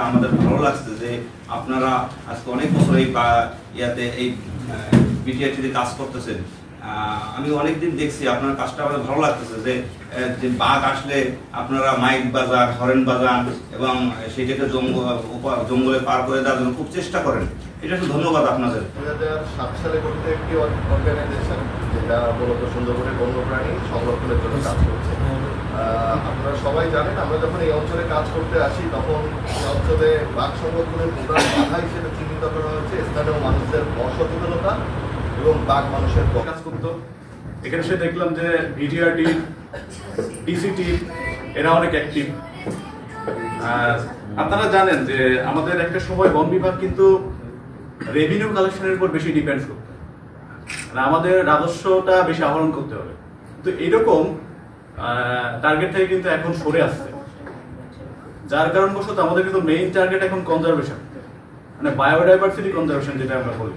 আমাদের ভালো লাগছে যে আপনারা আজকে অনেক বছর এই ইয়াতে এই বিটিআরটিতে কাজ করতেছেন। আমি অনেকদিন দেখছি আপনার কাজটা আমাদের ভালো লাগতেছে যে বাঘ আসলে আপনারা মাইক বাজান, হরেন বাজান এবং সেটাকে জঙ্গলে পার করে দেওয়ার জন্য খুব চেষ্টা করেন। এটা একটু ধন্যবাদ আপনাদের। 2007 সালে গঠিত একটি অর্গানাইজেশন যেটা মূলত সুন্দরবনের বন্যপ্রাণী সংরক্ষণের জন্য কাজ করছে। আপনারা সবাই জানেন, আমরা যখন এই অঞ্চলে কাজ করতে আসি তখন এই অঞ্চলে বাঘ সংরক্ষণের প্রধান বাধা হিসেবে চিহ্নিত করা হয়েছে স্থানীয় মানুষদের অসচেতনতা এবং বাঘ মানুষের কাজ করতো। এখানে সে দেখলাম যে বিটিআরটি, ডিসিটি এরা অনেক অ্যাক্টিভ। আপনারা জানেন যে আমাদের একটা সময় বন বিভাগ কিন্তু রেভিনিউ কালেকশনের উপর বেশি ডিপেন্ড করতো, আমাদের রাজস্বটা বেশি আহরণ করতে হবে। তো এইরকম টার্গেট থেকে কিন্তু এখন সরে আসছে, যার কারণবশত আমাদের কিন্তু মেইন টার্গেট এখন কনজারভেশন, মানে বায়োডাইভার্সিটি কনজারভেশন যেটা আমরা বলি।